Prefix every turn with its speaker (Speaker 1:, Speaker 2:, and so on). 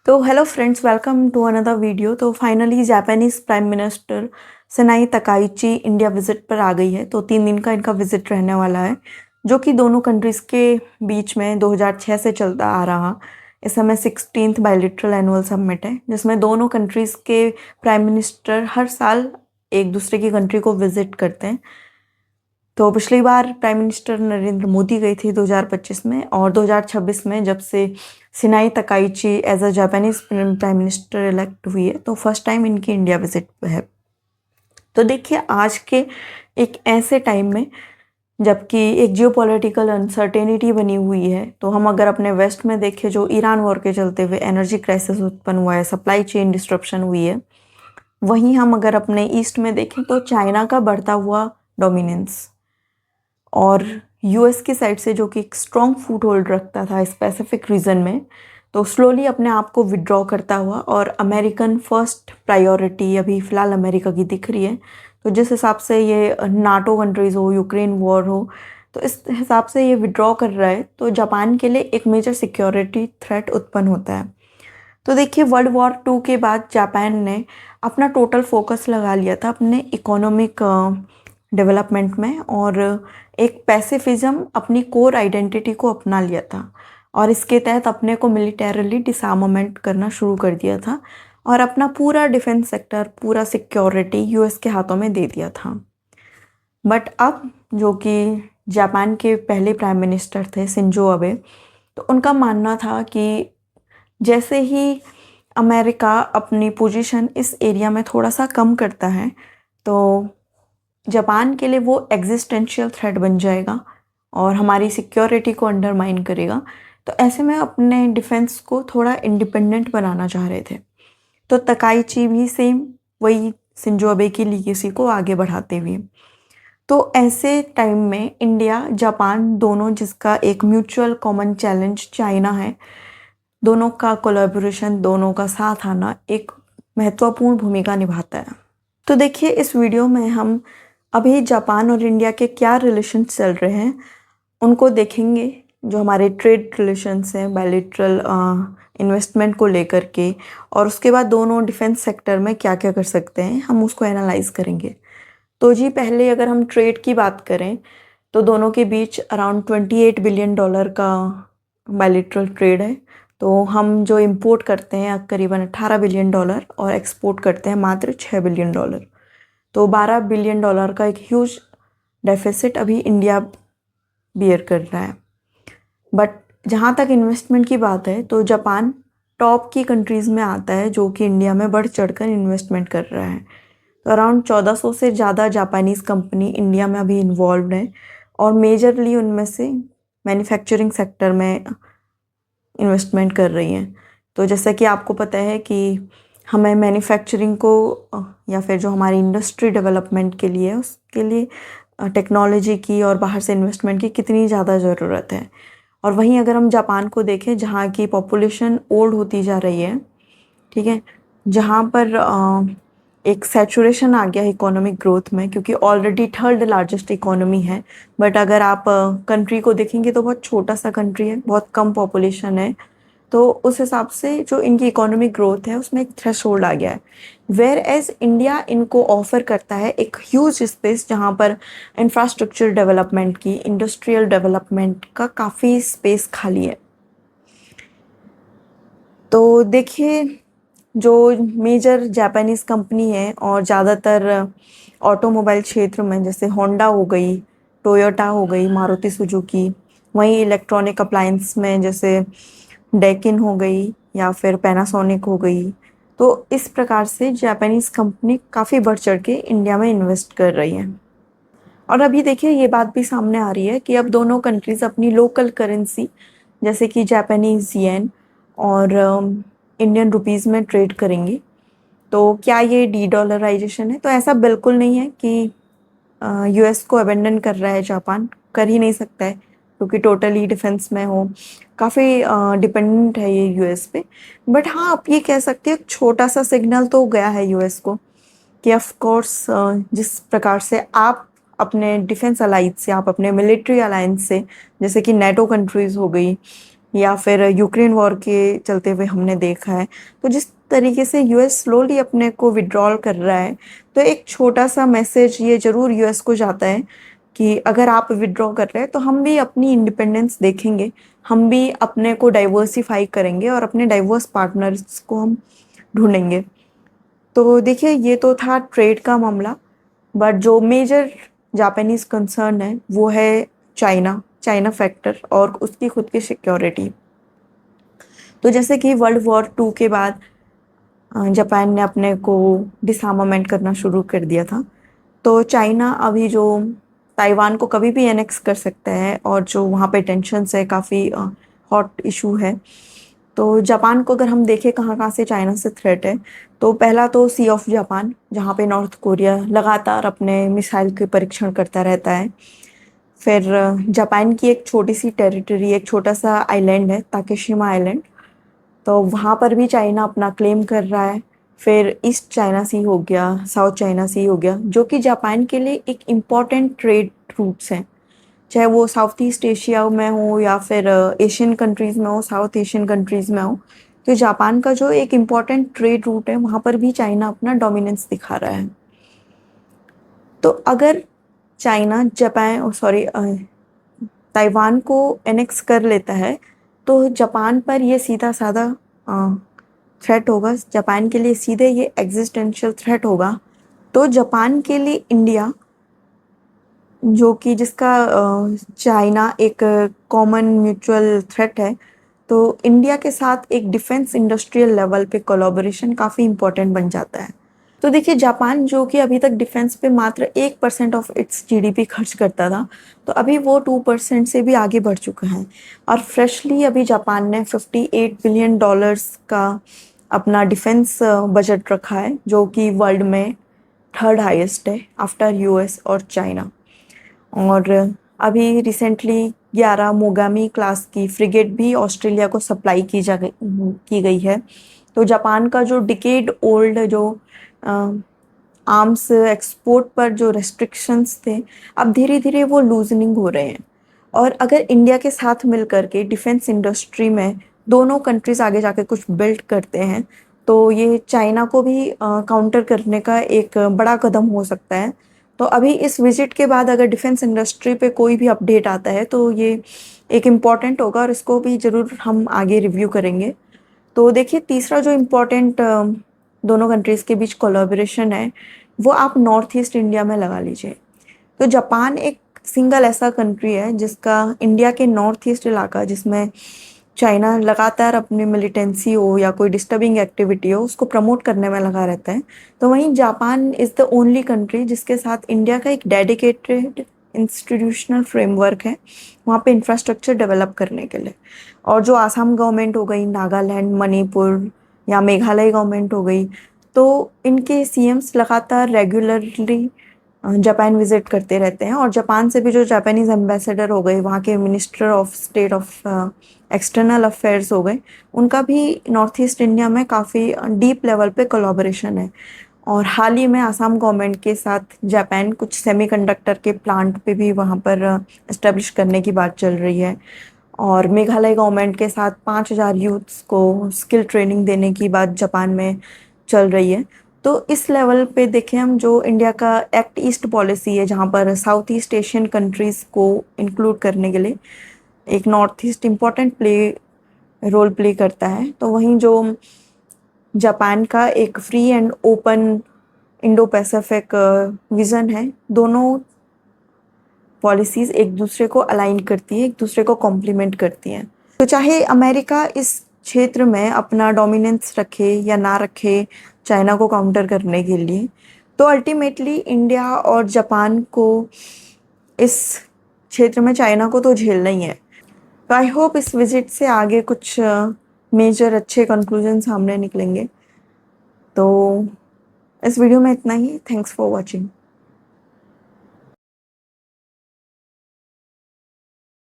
Speaker 1: तो hello friends, welcome to another video. तो finally Japanese prime minister Sanae Takaichi India visit पर आ गई है। तो 3 दिन का इनका विजिट रहने वाला है, जो कि दोनों कंट्रीज के बीच में 2006 से चलता आ रहा इस समय 16th बायलैटरल एनुअल समिट है, जिसमें दोनों कंट्रीज के प्राइम मिनिस्टर हर साल एक दूसरे की कंट्री को विजिट करते हैं। तो पिछली बार प्राइम मिनिस्टर नरेंद्र मोदी गई थी 2025 में, और 2026 में जब से Sanae Takaichi as a Japanese prime minister elect हुई है, तो फर्स्ट टाइम इनकी इंडिया विजिट है। तो देखिए, आज के एक ऐसे टाइम में जबकि एक जियोपॉलिटिकल अनसर्टेनिटी बनी हुई है, तो हम अगर अपने वेस्ट में देखें, जो ईरान वॉर के चलते हुए एनर्जी क्राइसिस उत्पन्न हुआ है, सप्लाई चेन डिस्ट्रप्शन हुई है, वहीं हम अगर अपने ईस्ट में देखें तो चाइना का बढ़ता हुआ डोमिनेंस और यूएस की साइड से, जो कि एक स्ट्रॉन्ग फुट होल्ड रखता था स्पेसिफिक रीजन में, तो स्लोली अपने आप को विड्रॉ करता हुआ, और अमेरिकन फर्स्ट प्रायोरिटी अभी फ़िलहाल अमेरिका की दिख रही है। तो जिस हिसाब से ये नाटो कंट्रीज़ हो, यूक्रेन वॉर हो, तो इस हिसाब से ये विड्रॉ कर रहा है, तो जापान के लिए एक मेजर सिक्योरिटी थ्रेट उत्पन्न होता है। तो देखिए, वर्ल्ड वॉर 2 के बाद जापान ने अपना टोटल फोकस लगा लिया था अपने इकोनॉमिक डेवलपमेंट में, और एक पैसिफिज्म अपनी कोर आइडेंटिटी को अपना लिया था, और इसके तहत अपने को मिलिटरीली डिसआर्मामेंट करना शुरू कर दिया था, और अपना पूरा डिफेंस सेक्टर, पूरा सिक्योरिटी यूएस के हाथों में दे दिया था। बट अब जो कि जापान के पहले प्राइम मिनिस्टर थे शिंजो अबे, तो उनका मानना था कि जैसे ही अमेरिका अपनी पोजीशन इस एरिया में थोड़ा सा कम करता है, तो जापान के लिए वो एग्जिस्टेंशियल थ्रेट बन जाएगा और हमारी सिक्योरिटी को अंडरमाइन करेगा। तो ऐसे में अपने डिफेंस को थोड़ा इंडिपेंडेंट बनाना चाह रहे थे। तो तकाइची भी सेम वही शिंजो अबे की लीगेसी को आगे बढ़ाते हुए। तो ऐसे टाइम में इंडिया जापान दोनों, जिसका एक म्यूचुअल कॉमन चैलेंज चाइना है, दोनों का कोलैबोरेशन, दोनों का साथ आना एक महत्वपूर्ण भूमिका निभाता है। तो देखिए, इस वीडियो में हम अभी जापान और इंडिया के क्या रिलेशन चल रहे हैं उनको देखेंगे, जो हमारे ट्रेड रिलेशंस हैं बायलैटरल इन्वेस्टमेंट को लेकर के, और उसके बाद दोनों डिफेंस सेक्टर में क्या क्या कर सकते हैं हम उसको एनालाइज करेंगे। तो जी, पहले अगर हम ट्रेड की बात करें, तो दोनों के बीच अराउंड $28 बिलियन का बायलैटरल ट्रेड है। तो हम जो इंपोर्ट करते हैं करीबन $18 बिलियन, और एक्सपोर्ट करते हैं मात्र $6 बिलियन। तो $12 बिलियन का एक ह्यूज डेफिसिट अभी इंडिया बियर कर रहा है। बट जहाँ तक इन्वेस्टमेंट की बात है, तो जापान टॉप की कंट्रीज़ में आता है, जो कि इंडिया में बढ़ चढ़कर इन्वेस्टमेंट कर रहा है। तो अराउंड 1400 से ज़्यादा जापानीज़ कंपनी इंडिया में अभी इन्वॉल्व है, और मेजरली उनमें से मैन्युफैक्चरिंग सेक्टर में इन्वेस्टमेंट कर रही हैं। तो जैसा कि आपको पता है कि हमें मैन्युफैक्चरिंग को या फिर जो हमारी इंडस्ट्री डेवलपमेंट के लिए, उसके लिए टेक्नोलॉजी की और बाहर से इन्वेस्टमेंट की कितनी ज़्यादा ज़रूरत है। और वहीं अगर हम जापान को देखें, जहाँ की पॉपुलेशन ओल्ड होती जा रही है, ठीक है, जहाँ पर एक सैचुरेशन आ गया है इकोनॉमिक ग्रोथ में, क्योंकि ऑलरेडी थर्ड लार्जेस्ट इकोनॉमी है। बट अगर आप कंट्री को देखेंगे तो बहुत छोटा सा कंट्री है, बहुत कम पॉपुलेशन है। तो उस हिसाब से जो इनकी इकोनॉमिक ग्रोथ है, उसमें एक थ्रेशोल्ड आ गया है। वेयर एज इंडिया इनको ऑफर करता है एक ह्यूज स्पेस, जहाँ पर इंफ्रास्ट्रक्चर डेवलपमेंट की, इंडस्ट्रियल डेवलपमेंट का काफ़ी स्पेस खाली है। तो देखिए, जो मेजर जापानीज़ कंपनी है और ज़्यादातर ऑटोमोबाइल क्षेत्र में, जैसे होंडा हो गई, टोयोटा हो गई, मारुति सुजुकी, वहीं इलेक्ट्रॉनिक अप्लायंस में जैसे डेकिन हो गई या फिर पैनासोनिक हो गई। तो इस प्रकार से जापानीज़ कंपनी काफ़ी बढ़ चढ़ के इंडिया में इन्वेस्ट कर रही हैं। और अभी देखिए, ये बात भी सामने आ रही है कि अब दोनों कंट्रीज़ अपनी लोकल करेंसी, जैसे कि जापानीज़ येन और इंडियन रुपीज़ में ट्रेड करेंगी। तो क्या ये डी डॉलराइजेशन है? तो ऐसा बिल्कुल नहीं है कि यूएस को अबेंडन कर रहा है जापान, कर ही नहीं सकता है, क्योंकि टोटली डिफेंस में हो, काफ़ी डिपेंडेंट है ये यूएस पे। बट हाँ, आप ये कह सकते हैं छोटा सा सिग्नल तो गया है यूएस को कि ऑफ कोर्स, जिस प्रकार से आप अपने डिफेंस अलाइंस से, आप अपने मिलिट्री अलायंस से, जैसे कि नेटो कंट्रीज़ हो गई, या फिर यूक्रेन वॉर के चलते हुए हमने देखा है। तो जिस तरीके से यूएस स्लोली अपने को विड्रॉल कर रहा है, तो एक छोटा सा मैसेज ये ज़रूर यूएस को जाता है कि अगर आप विड्रॉ कर रहे हैं तो हम भी अपनी इंडिपेंडेंस देखेंगे, हम भी अपने को डाइवर्सिफाई करेंगे और अपने डाइवर्स पार्टनर्स को हम ढूंढेंगे। तो देखिए, ये तो था ट्रेड का मामला, बट जो मेजर जापानीज कंसर्न है वो है चाइना, चाइना फैक्टर और उसकी खुद की सिक्योरिटी। तो जैसे कि वर्ल्ड वॉर 2 के बाद जापान ने अपने को डिसआर्मामेंट करना शुरू कर दिया था, तो चाइना अभी जो ताइवान को कभी भी एनेक्स कर सकता है और जो वहाँ पे टेंशन्स है, काफ़ी हॉट इशू है। तो जापान को अगर हम देखें कहाँ कहाँ से चाइना से थ्रेट है, तो पहला तो सी ऑफ जापान, जहाँ पे नॉर्थ कोरिया लगातार अपने मिसाइल के परीक्षण करता रहता है। फिर जापान की एक छोटी सी टेरिटरी, एक छोटा सा आइलैंड है ताकेशिमा आइलैंड, तो वहाँ पर भी चाइना अपना क्लेम कर रहा है। फिर ईस्ट चाइना सी हो गया, साउथ चाइना सी हो गया, जो कि जापान के लिए एक इम्पॉर्टेंट ट्रेड रूट्स हैं, चाहे वो साउथ ईस्ट एशिया में हो या फिर एशियन कंट्रीज़ में हो, साउथ एशियन कंट्रीज़ में हो। तो जापान का जो एक इम्पॉर्टेंट ट्रेड रूट है, वहाँ पर भी चाइना अपना डोमिनेंस दिखा रहा है। तो अगर चाइना जापान सॉरी ताइवान को एनेक्स कर लेता है, तो जापान पर ये सीधा साधा थ्रेट होगा, जापान के लिए सीधे ये एग्जिस्टेंशियल थ्रेट होगा। तो जापान के लिए इंडिया, जो कि जिसका चाइना एक कॉमन म्यूचुअल थ्रेट है, तो इंडिया के साथ एक डिफेंस इंडस्ट्रियल लेवल पे कोलैबोरेशन काफ़ी इम्पोर्टेंट बन जाता है। तो देखिए, जापान जो कि अभी तक डिफेंस पे मात्र 1% ऑफ इट्स जीडीपी खर्च करता था, तो अभी वो 2% से भी आगे बढ़ चुका है। और फ्रेशली अभी जापान ने $58 बिलियन का अपना डिफेंस बजट रखा है, जो कि वर्ल्ड में थर्ड हाईएस्ट है आफ्टर यूएस और चाइना। और अभी रिसेंटली 11 मोगामी क्लास की फ्रिगेट भी ऑस्ट्रेलिया को सप्लाई की गई है। तो जापान का जो डिकेड ओल्ड जो आर्म्स एक्सपोर्ट पर जो रेस्ट्रिक्शंस थे, अब धीरे धीरे वो लूजनिंग हो रहे हैं। और अगर इंडिया के साथ मिल करके डिफेंस इंडस्ट्री में दोनों कंट्रीज आगे जाके कुछ बिल्ड करते हैं, तो ये चाइना को भी काउंटर करने का एक बड़ा कदम हो सकता है। तो अभी इस विजिट के बाद अगर डिफेंस इंडस्ट्री पे कोई भी अपडेट आता है, तो ये एक इम्पॉर्टेंट होगा और इसको भी ज़रूर हम आगे रिव्यू करेंगे। तो देखिए, तीसरा जो इम्पोर्टेंट दोनों कंट्रीज़ के बीच कोलैबोरेशन है, वो आप नॉर्थ ईस्ट इंडिया में लगा लीजिए। तो जापान एक सिंगल ऐसा कंट्री है जिसका इंडिया के नॉर्थ ईस्ट इलाका, जिसमें चाइना लगातार अपनी मिलिटेंसी हो या कोई डिस्टर्बिंग एक्टिविटी हो, उसको प्रमोट करने में लगा रहता है। तो वहीं Japan is the only country जिसके साथ इंडिया का एक डेडिकेटेड इंस्टीट्यूशनल फ्रेमवर्क है वहाँ पे इंफ्रास्ट्रक्चर डेवलप करने के लिए। और जो आसाम गवर्नमेंट हो गई, नागालैंड, मणिपुर या मेघालय गवर्नमेंट हो गई, तो इनके सीएम्स लगातार रेगुलरली जापान विजिट करते रहते हैं। और जापान से भी जो जापानीज एम्बेसडर हो गए, वहाँ के minister of state of external affairs हो गए, उनका भी नॉर्थ ईस्ट इंडिया में काफ़ी डीप लेवल पे कोलैबोरेशन है। और हाल ही में आसाम गवर्नमेंट के साथ जापान कुछ सेमीकंडक्टर के प्लांट पे भी वहाँ पर इस्टेब्लिश करने की बात चल रही है। और मेघालय गवर्नमेंट के साथ 5,000 यूथ्स को स्किल ट्रेनिंग देने की बात जापान में चल रही है। तो इस लेवल पे देखें हम, जो इंडिया का एक्ट ईस्ट पॉलिसी है, जहाँ पर साउथ ईस्ट एशियन कंट्रीज़ को इंक्लूड करने के लिए एक North East important role play करता है, तो वहीं जो जापान का एक free and open Indo Pacific vision है, दोनों पॉलिसीज़ एक दूसरे को अलाइन करती है, एक दूसरे को कॉम्प्लीमेंट करती हैं। तो चाहे अमेरिका इस क्षेत्र में अपना डोमिनेंस रखे या ना रखे चाइना को काउंटर करने के लिए, तो अल्टीमेटली इंडिया और जापान को इस क्षेत्र में चाइना को तो झेलना ही है। तो आई होप इस विजिट से आगे कुछ मेजर अच्छे कंक्लूजन सामने निकलेंगे। तो इस वीडियो में इतना ही। Thanks for watching.